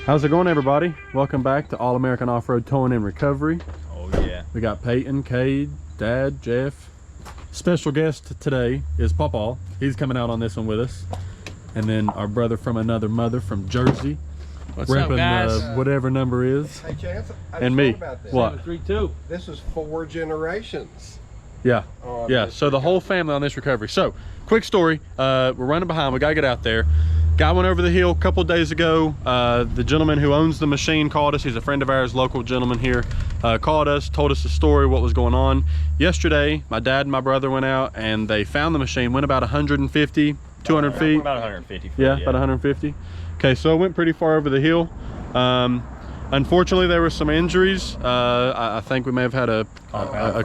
How's it going, everybody? Welcome back to All American Off-Road Towing and Recovery. Oh yeah. We got Peyton, Cade, Dad, Jeff. Special guest today is Pawpaw. He's coming out on this one with us. And then our brother from another mother from Jersey. What's up, guys? Whatever number is. Hey Chance, I and just me. thought about this. What? 732. This is 4 generations. Yeah. on Yeah. this So the whole family on this recovery. So, quick story. We're running behind. We gotta get out there. Guy went over the hill a couple days ago. The gentleman who owns the machine called us. He's a friend of ours, local gentleman here. Called us, told us the story, what was going on. Yesterday, my dad and my brother went out and they found the machine, went about 150, 200 feet. About 150 feet. Yeah, about 150. Okay, so it went pretty far over the hill. Unfortunately, there were some injuries. I think we may have had a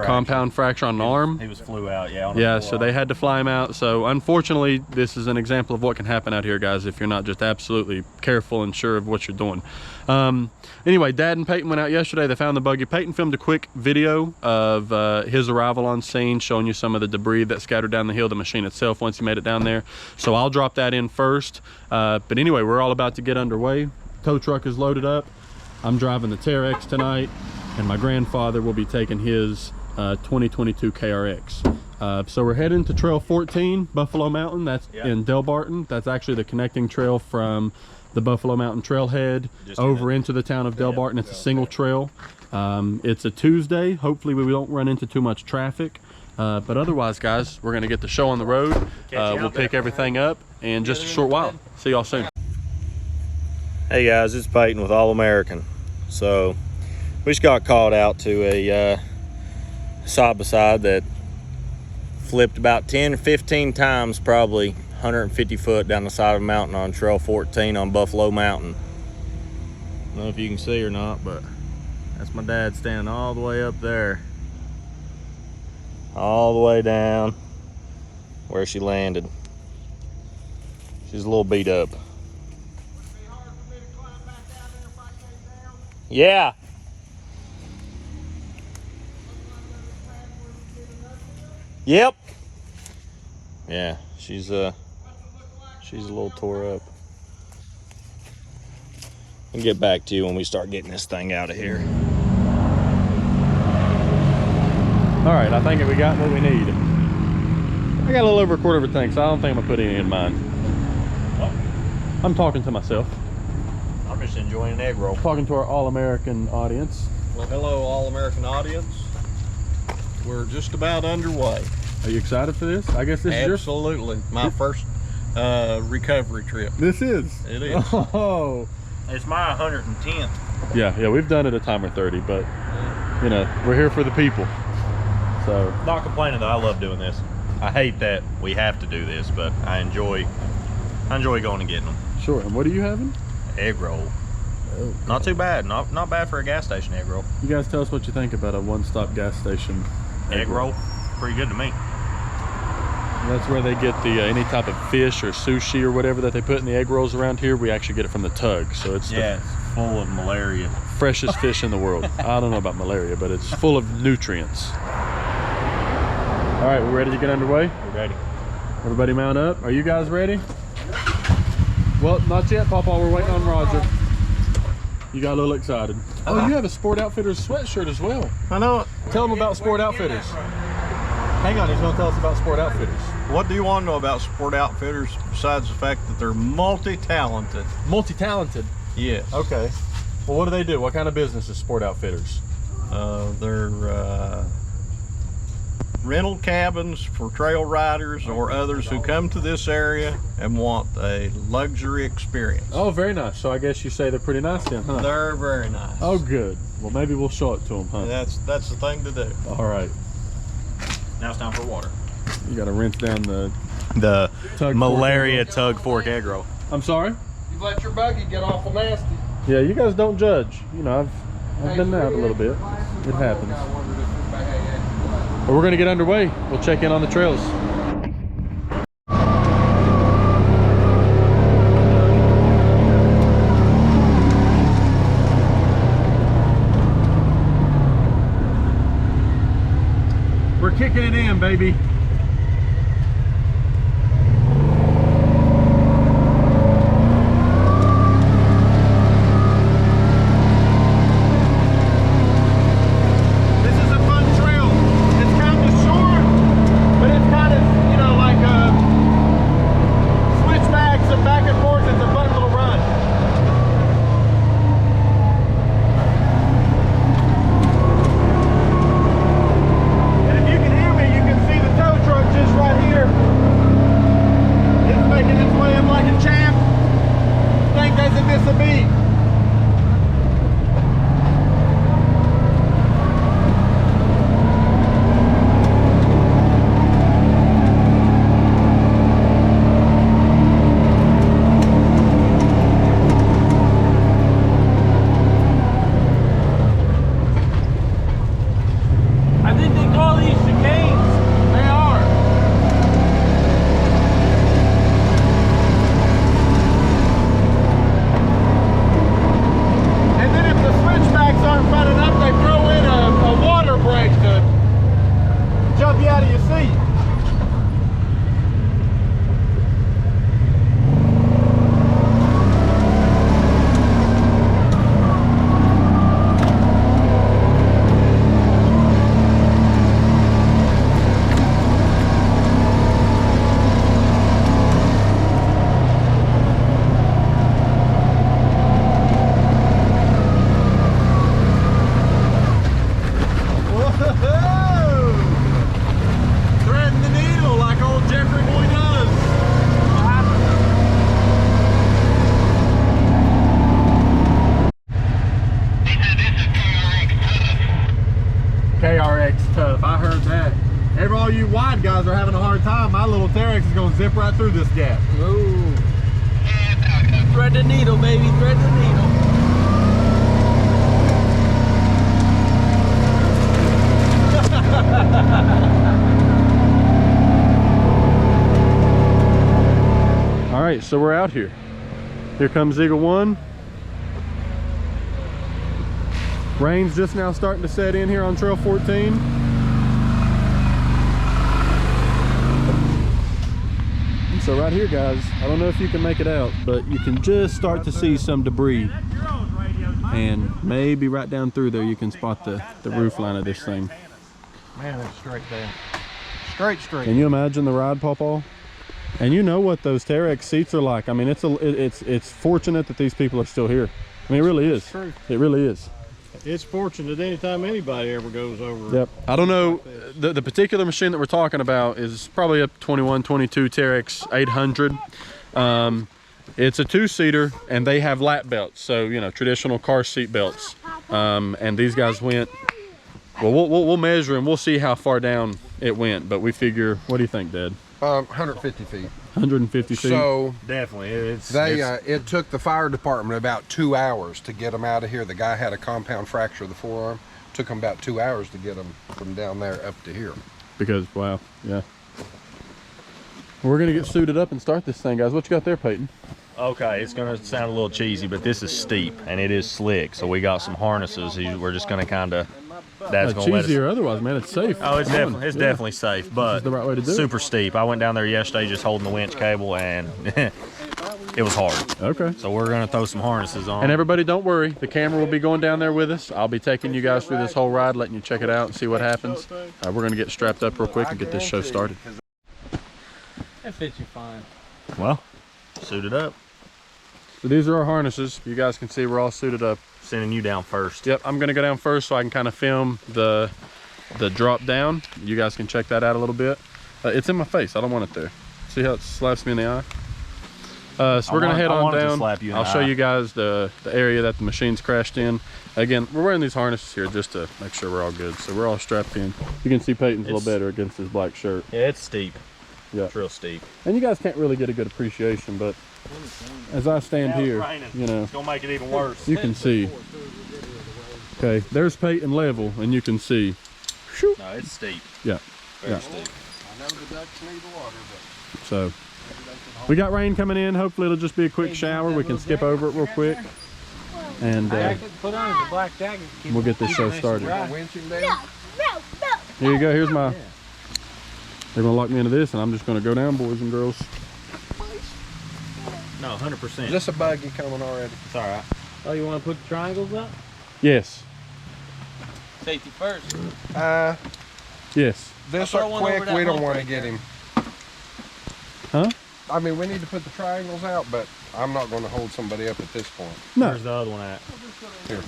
compound fracture on an arm. He was flew out, yeah. Yeah, so they had to fly him out. So unfortunately, this is an example of what can happen out here, guys, if you're not just absolutely careful and sure of what you're doing. Anyway, Dad and Peyton went out yesterday. They found the buggy. Peyton filmed a quick video of his arrival on scene, showing you some of the debris that scattered down the hill, the machine itself, once he made it down there. So I'll drop that in first. But anyway, we're all about to get underway. Tow truck is loaded up. I'm driving the Terex tonight, and my grandfather will be taking his 2022 KRX. So we're heading to Trail 14, Buffalo Mountain. That's in Del Barton. That's actually the connecting trail from the Buffalo Mountain Trailhead over into the town of Del Barton. It's a single trail. It's a Tuesday. Hopefully we don't run into too much traffic. But otherwise, guys, we're going to get the show on the road. We'll pick everything up in just a short while. See y'all soon. Hey guys, it's Peyton with All American. So we just got called out to a side by side that flipped about 10 or 15 times, probably 150 foot down the side of a mountain on Trail 14 on Buffalo Mountain. I don't know if you can see or not, but that's my dad standing all the way up there, all the way down where she landed. She's a little beat up. Yeah. Yep. Yeah, she's a little tore up. I'll get back to you when we start getting this thing out of here. All right, I think we got what we need. I got a little over a quarter of a tank, so I don't think I'm gonna put any in mine. What? I'm talking to myself. I'm just enjoying an egg roll. Talking to our All-American audience. Well, hello, All-American audience. We're just about underway. Are you excited for this? I guess this Absolutely. My first recovery trip. This is. It is. Oh. It's my 110th. Yeah, we've done it a time or 30, but you know, we're here for the people. So. Not complaining though, I love doing this. I hate that we have to do this, but I enjoy going and getting them. Sure, and what are you having? Egg roll. Oh, not too bad. Not bad for a gas station egg roll. You guys tell us what you think about a one-stop gas station Egg roll, pretty good to me. That's where they get the any type of fish or sushi or whatever that they put in the egg rolls around here. We actually get it from the tug, so it's it's full of malaria. Freshest fish in the world. I don't know about malaria, but it's full of nutrients. All right, we're ready to get underway. We're ready. Everybody mount up. Are you guys ready? Well, not yet, Pawpaw. We're waiting on Roger. You got a little excited. Oh, you have a Sport Outfitters sweatshirt as well. I know it. Tell them about Sport Outfitters. Hang on, he's going to tell us about Sport Outfitters. What do you want to know about Sport Outfitters besides the fact that they're multi-talented? Multi-talented? Yes. Okay. Well, what do they do? What kind of business is Sport Outfitters? They're rental cabins for trail riders or others who come to this area and want a luxury experience. Oh, very nice. So I guess you say they're pretty nice then, huh? They're very nice. Oh, good. Well, maybe we'll show it to them, huh? That's the thing to do. All right. Now it's time for water. You got to rinse down the Tug malaria tug fork egg roll. I'm sorry? You've let your buggy get awful nasty. Yeah, you guys don't judge. You know, I've been out a little bit. It happens. But we're going to get underway. We'll check in on the trails. We're kicking it in, baby. sway him like a champ. Thing doesn't miss a beat. I think they call these chicanes. They are. And then if the switchbacks aren't fun enough, they throw in a water brake to jump you out of your seat. Threading the needle like old Jeffrey Boy does. KRX tough, I heard that. All you wide guys are having a hard time. My little Terex is gonna zip right through this gap. Ooh. Thread the needle, baby. Thread the needle. All right, so we're out here. Here comes Eagle 1. Rain's just now starting to set in here on Trail 14. And so right here, guys, I don't know if you can make it out, but you can just start to see some debris. And maybe right down through there, you can spot the roof line of this thing. Man, it's straight down. Straight. Can you imagine the ride, Pawpaw? And you know what those Terex seats are like. I mean, it's fortunate that these people are still here. I mean, it really is. True. It really is. It's fortunate anytime anybody ever goes over. Yep. I don't know, the particular machine that we're talking about is probably a 21, 22 Terex 800. It's a two-seater, and they have lap belts, so you know, traditional car seat belts. And these guys went. Well, we'll measure and we'll see how far down it went. But we figure, what do you think, Dad? 150 feet. 150 feet. So Definitely, it took the fire department about 2 hours to get them out of here. The guy had a compound fracture of the forearm. Took him about 2 hours to get him from down there up to here. Because, wow, yeah. We're gonna get suited up and start this thing, guys. What you got there, Peyton? Okay, it's gonna sound a little cheesy, but this is steep and it is slick. So we got some harnesses. We're just gonna kind of. That's gonna let us. Cheesy or otherwise, man, it's safe. Oh, it's definitely safe, but the right way to do it. super steep. I went down there yesterday just holding the winch cable, and it was hard. Okay. So we're gonna throw some harnesses on. And everybody, don't worry. The camera will be going down there with us. I'll be taking you guys through this whole ride, letting you check it out and see what happens. We're gonna get strapped up real quick and get this show started. That fits you fine. Well, suited up. So these are our harnesses. You guys can see we're all suited up. Sending you down first. Yep, I'm gonna go down first so I can kind of film the drop down. You guys can check that out a little bit. It's in my face. I don't want it there. See how it slaps me in the eye? So we're gonna head on down. I'll show you guys the area that the machine's crashed in. Again, we're wearing these harnesses here just to make sure we're all good. So we're all strapped in. You can see Peyton's a little better against his black shirt. Yeah, it's steep. Yeah, it's real steep. And you guys can't really get a good appreciation, but as I stand here, you know, It's gonna make it even worse. you can see. Okay, there's Peyton level, and you can see. Shoot. No, it's steep. Yeah, Very steep. I know the ducks need the water, but so we got rain coming in. Hopefully it'll just be a quick shower. We can skip over it real quick, and Put on the black jacket. we'll get this show started. winch him down. Here you go. Here's my. They're gonna lock me into this, and I'm just gonna go down, boys and girls. No, 100%. Is this a buggy coming already? It's all right. Oh, you want to put the triangles up? Yes. Safety first. Yes. This I'll are throw one over quick. that We don't hump want to right get there. him. Huh? I mean, we need to put the triangles out, but I'm not going to hold somebody up at this point. No. Where's the other one at? Here,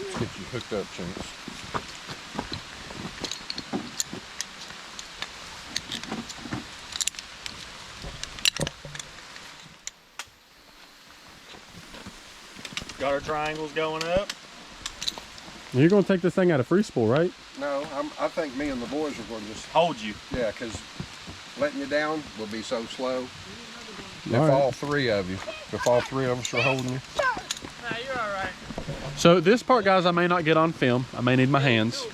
let's get you hooked up, Chinks. Got our triangles going up. You're gonna take this thing out of free spool, right? No, I think me and the boys are going to just, Hold you. yeah, because letting you down will be so slow. If All right. all three of us are holding you. Nah, you're all right. So this part, guys, I may not get on film. I may need my hands.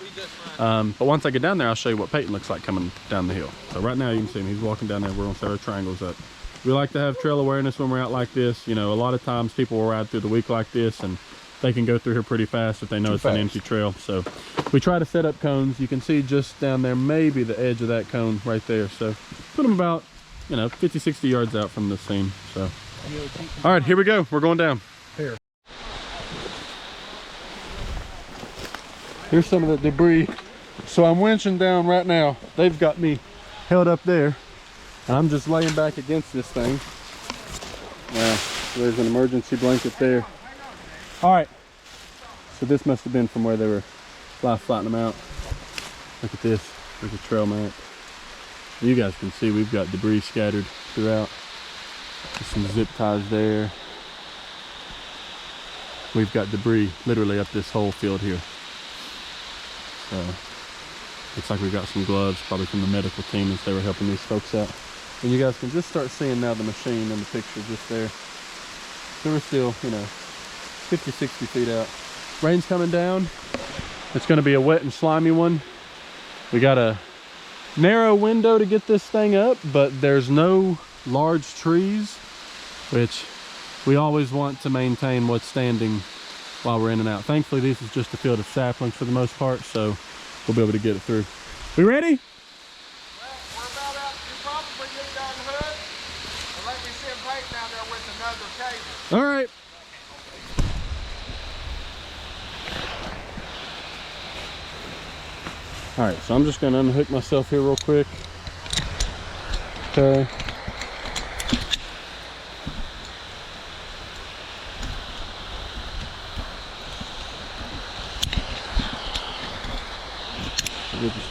But once I get down there, I'll show you what Peyton looks like coming down the hill. So right now you can see him. He's walking down there. We're gonna set our triangles up. We like to have trail awareness when we're out like this. You know, a lot of times people will ride through the week like this and they can go through here pretty fast if they know it's an empty trail. So we try to set up cones. You can see just down there, maybe the edge of that cone right there. So put them about, you know, 50, 60 yards out from the scene. So, all right, here we go. We're going down. Here. Here's some of the debris. So I'm winching down right now. They've got me held up there. And I'm just laying back against this thing. There's an emergency blanket there. All right. So this must have been from where they were fly flattening them out. Look at this. There's a trail map. You guys can see we've got debris scattered throughout. There's some zip ties there. We've got debris literally up this whole field here. So looks like we've got some gloves, probably from the medical team as they were helping these folks out. And you guys can just start seeing now the machine in the picture just there. So we're still, you know, 50, 60 feet out. Rain's coming down. It's gonna be a wet and slimy one. We got a narrow window to get this thing up, but there's no large trees, which we always want to maintain what's standing while we're in and out. Thankfully, this is just a field of saplings for the most part, so we'll be able to get it through. We ready? Well, we're about out. You probably need on the hood. And let me send Peyton out there with another cable. All right. All right, so I'm just gonna unhook myself here real quick. Okay.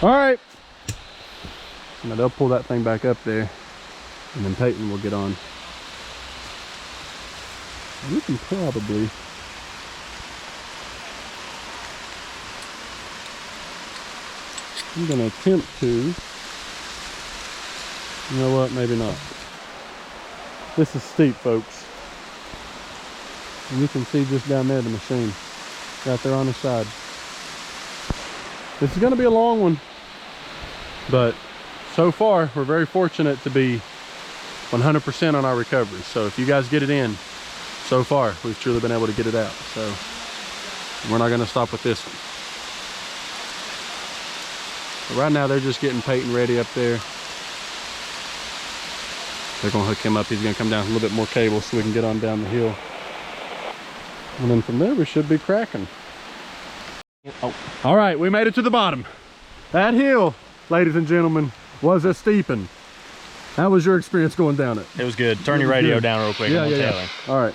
All right. Now they'll pull that thing back up there, and then Peyton will get on. And we can probably. I'm gonna attempt to. You know what? Maybe not. This is steep, folks. And you can see just down there the machine. Right there on the side. This is gonna be a long one. But so far, we're very fortunate to be 100% on our recovery. So if you guys get it in, so far, we've truly been able to get it out. So we're not gonna stop with this one. But right now, they're just getting Peyton ready up there. They're gonna hook him up. He's gonna come down with a little bit more cable so we can get on down the hill. And then from there, we should be cracking. Oh. All right, we made it to the bottom. That hill, ladies and gentlemen, was a steeping. How was your experience going down it? It was good. Turn your radio down real quick. Yeah, and we'll yeah, tell yeah. him. All right.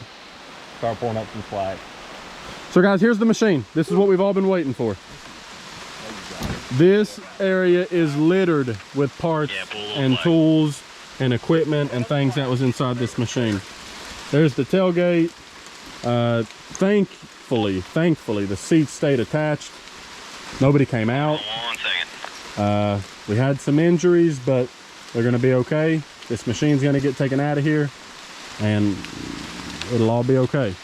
Start pouring up some slack. So guys, here's the machine. This is what we've all been waiting for. This area is littered with parts and tools and equipment and things that was inside this machine. There's the tailgate. Thankfully, the seats stayed attached. Nobody came out. We had some injuries, but they're gonna be okay. This machine's gonna get taken out of here and it'll all be okay.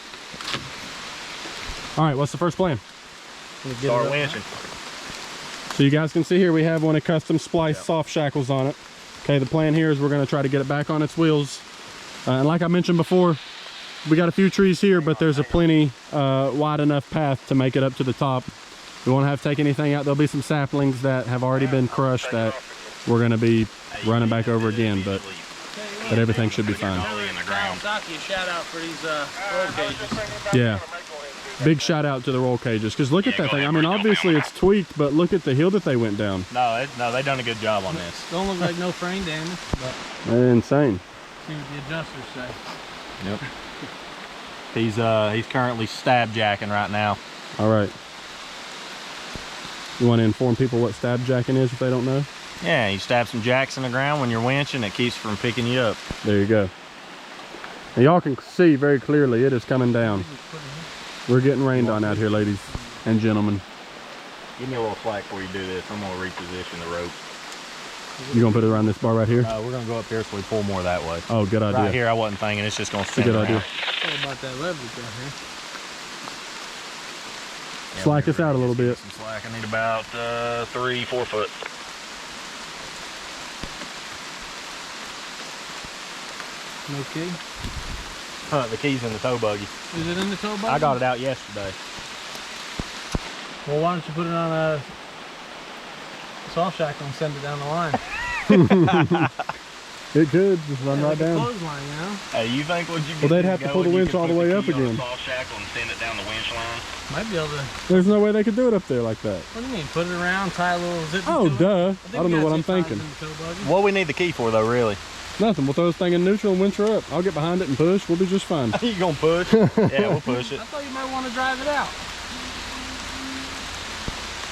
All right, what's the first plan? Start winching. So you guys can see here, we have one of custom spliced soft shackles on it. Okay, the plan here is we're gonna try to get it back on its wheels. And like I mentioned before, we got a few trees here, but there's a plenty wide enough path to make it up to the top. We won't have to take anything out. There'll be some saplings that have already been crushed that we're gonna be running back over again, but everything should be fine. Shout out for these roll cages. Yeah. Big shout out to the roll cages, because look at that thing. I mean, obviously it's tweaked, but look at the hill that they went down. No, they done a good job on this. Don't look like no frame damage, but They're insane. see what the adjusters say. Yep. He's currently stab jacking right now. All right. You want to inform people what stab jacking is if they don't know? Yeah, you stab some jacks in the ground when you're winching. It keeps from picking you up. There you go. And y'all can see very clearly it is coming down. We're getting rained on out here, ladies and gentlemen. Give me a little slack before you do this. I'm gonna reposition the rope. You gonna put it around this bar right here? We're gonna go up here so we pull more that way. Oh, good idea. Right here, I wasn't thinking. It's just gonna spin Good around. idea. What about that leverage right here? Yeah, Slack we're us out a little just bit. Some slack. I need about 3-4 foot. No key? The key's in the tow buggy. Is it in the tow buggy? I got it out yesterday. Well, why don't you put it on a soft shackle and send it down the line? It could just run right down. Clothesline, you know? Hey, you think would you? Well, they'd have to pull the winch all the way up again. Soft shackle and send it down the winch line. Might be able to. There's no way they could do it up there like that. What do you mean? Put it around, tie a little zip. Oh, to it? duh. think I don't we know got what I'm zip ties thinking. in the tow buggy. What we need the key for though, really? Nothing. We'll throw this thing in neutral and winch her up. I'll get behind it and push. We'll be just fine. You gonna push? Yeah, we'll push it. I thought you might want to drive it out.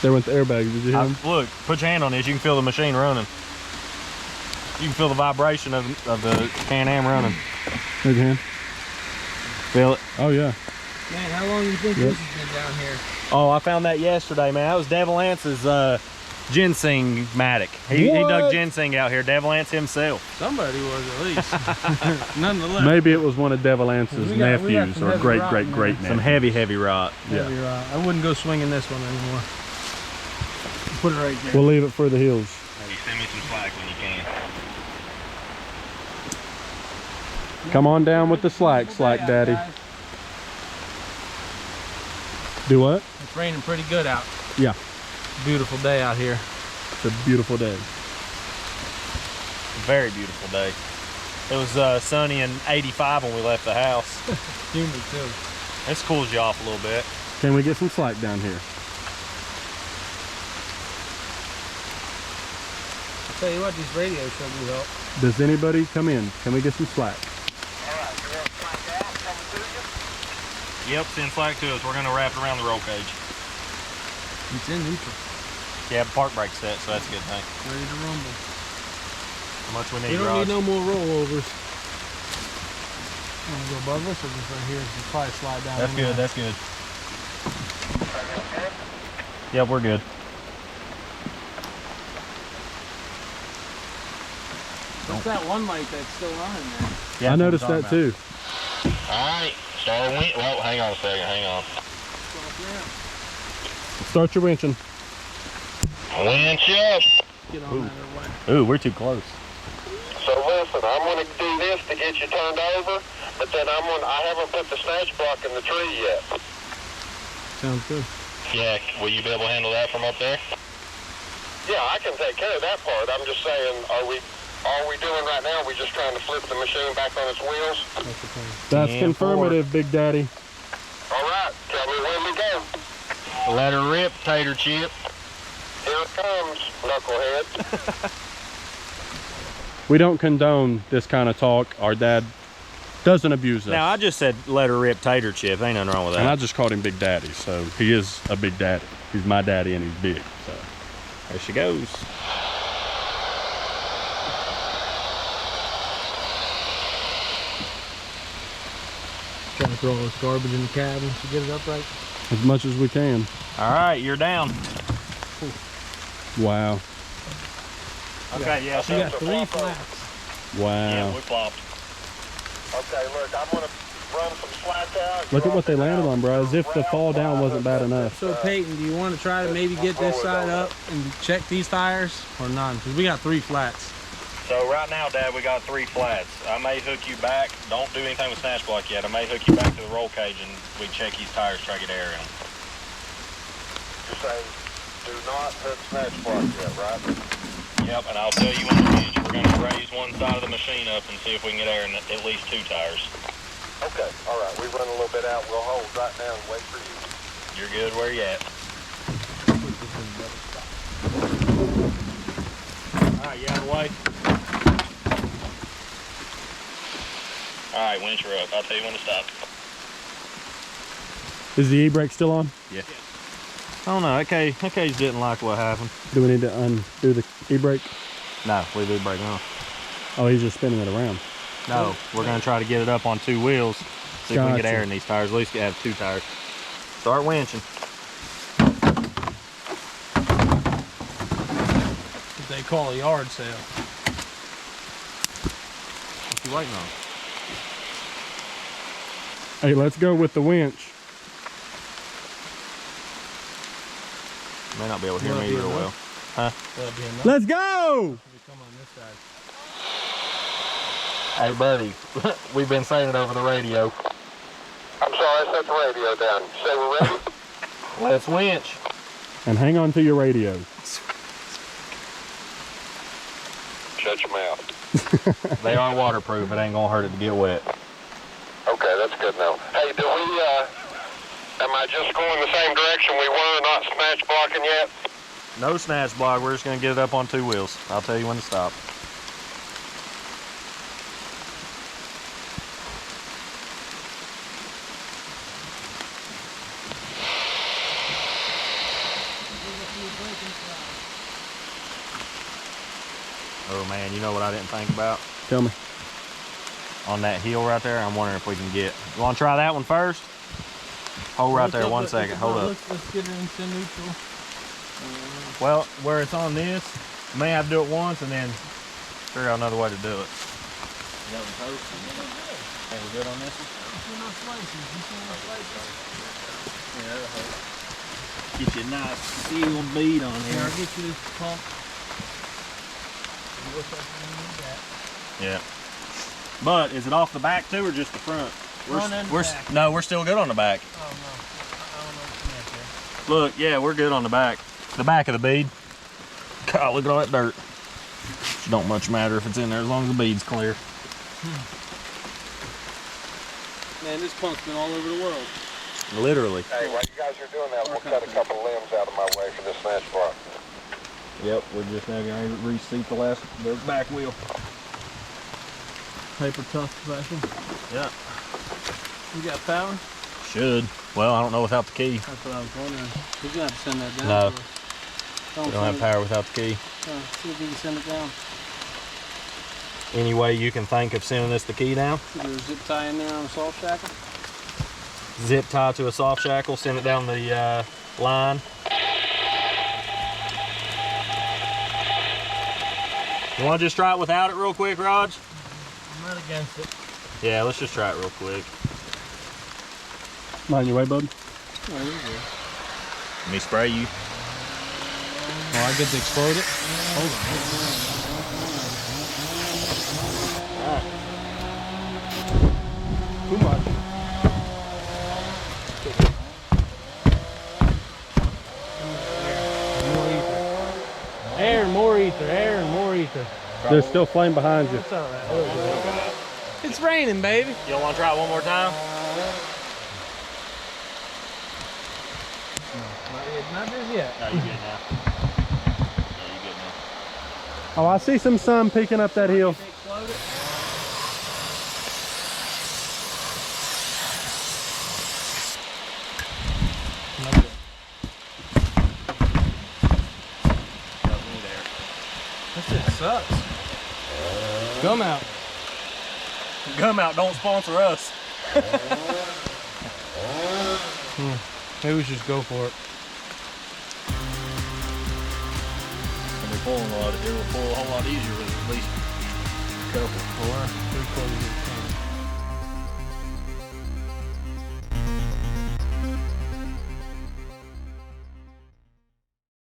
There went the airbags. Did you hear them? Look, put your hand on this. You can feel the machine running. You can feel the vibration of the Can-Am running. Here's your hand. Feel it? Oh, yeah. Man, how long do you think this has been down here? Oh, I found that yesterday, man. That was Devil Ance's ginseng matic. He dug ginseng out here. Devil Ance himself. Somebody was at least. Nonetheless. Maybe it was one of Devil Ance's We got nephews some or heavy great rock, great man. great Some nephew. heavy rock. Yeah. Maybe, I wouldn't go swinging this one anymore. Put it right there. We'll leave it for the hills. Hey, send me some slack when you can. Come on down with the slack, Daddy. Do what? It's raining pretty good out. Yeah. Beautiful day out here. It's a beautiful day. Very beautiful day. It was sunny and 85 when we left the house. Humid too. This cools you off a little bit. Can we get some slack down here? I'll tell you what, these radios sure do help. Does anybody come in? Can we get some slack? Yep, send slack to us. We're gonna wrap it around the roll cage. It's in neutral. Yeah, park brake set, so that's a good thing. Ready to rumble. How much we We need, don't Rod? need no more rollovers. Want to go above us or just right here? We'll probably slide down. That's anyway. good, that's good. Yep, we're good. What's that one light that's still running there? Yeah, I noticed that too. Alright, start winch. Well, hang on a second, hang on. Start your winching. Winch up. Get on that other way. Ooh, we're too close. So listen, I'm going to do this to get you turned over, but then I haven't put the snatch block in the tree yet. Sounds good. Yeah, will you be able to handle that from up there? Yeah, I can take care of that part. I'm just saying, all we doing right now, we just trying to flip the machine back on its wheels? That's And confirmative, Big Daddy. All right, tell me when we go. Let her rip, tater chip. Here it comes, knucklehead. We don't condone this kind of talk. Our dad doesn't abuse us. Now, I just said let her rip, tater chip. Ain't nothing wrong with And I that. just called him Big Daddy, so he is a big daddy. He's my daddy and he's big. So There she goes. Trying to throw all this garbage in the cabin to get it upright. as much as we can. All right, you're down. Wow. Okay, yeah, You got 3 flats. Wow. yeah, we flopped. Okay, look, I'm going to run some slack out. Look at what they landed on, bro. As if the fall down wasn't bad enough. So Peyton, do you want to try to maybe get this side up and check these tires or none? Because we got 3 flats. So right now, Dad, we got 3 flats. I may hook you back. Don't do anything with snatch block yet. I may hook you back to the roll cage and we check these tires, try to get air in them. You're saying do not hook snatch block yet, right? Yep, and I'll tell you in a minute, we're going to raise one side of the machine up and see if we can get air in at least 2 tires. Okay, all right. We run a little bit out. We'll hold right now and wait for you. You're good where you at. All right, you out of the way? All right, winch her up. I'll tell you when to stop. Is the e-brake still on? Yeah. I don't know. That cage didn't like what happened. Do we need to undo the e-brake? No, we do break on. Oh, he's just spinning it around. No, we're going to try to get it up on 2 wheels. See if we can get Gotcha. air in these tires. At least have 2 tires. Start winching. What they call a yard sale. What you waiting on? Hey, let's go with the winch. May not be able to hear me real well. Huh? Let's go! Come on this side. Hey, buddy, we've been saying it over the radio. I'm sorry, I set the radio down. Say we're ready? Let's winch. And hang on to your radio. Shut your mouth. They are waterproof. It ain't gonna hurt it to get wet. Okay, that's good now. Hey, do we, am I just going the same direction we were, not snatch blocking yet? No snatch block. We're just gonna get it up on 2 wheels. I'll tell you when to stop. Oh man, you know what I didn't think about? Tell me. On that hill right there, I'm wondering if we can get. You want to try that one first? Hold right there 1 second. Hold up. Let's get it into neutral. Well, where it's on this, you may have to do it once and then figure out another way to do it. Hey, we good on this one? Get you a nice sealed bead on here. I'll get you this pump. Yeah. But is it off the back too or just the front? Front and back. No, we're still good on the back. Oh no. I don't know what you meant there. Look, yeah, we're good on the back. The back of the bead. God, look at all that dirt. It don't much matter if it's in there as long as the bead's clear. Man, this pump's been all over the world. Literally. Hey, while you guys are doing that, we'll cut a couple of limbs out of my way for this snatch block. Yep, we're just now going to reseat the back wheel. Paper tough special. Yeah. You got power? Should. Well, I don't know without the key. That's what I was wondering. He's gonna have to send that down. No. to us. We don't have power without the key. See if we can send it down. Any way you can think of sending us the key down? Is there a zip tie in there on a soft shackle? Zip tie to a soft shackle, send it down the line. You want to just try it without it real quick, Raj? I'm not against it. Yeah, let's just try it real quick. Mind your way, bud. Oh, there you go. Let me spray you. Oh, I get to explode it? Hold on. Too much. More ether, air and more ether. There's still flame behind you. It's all right. It's raining, baby. You don't want to try it one more time? Not just yet. No, you good now. Yeah, you good now. Oh, I see some sun peeking up that hill. Explode it. That shit sucks. Gum out. Gum out, don't sponsor us. Maybe we should just go for it. And we're pulling a lot. It will pull a whole lot easier with at least a couple. 4 3/4 of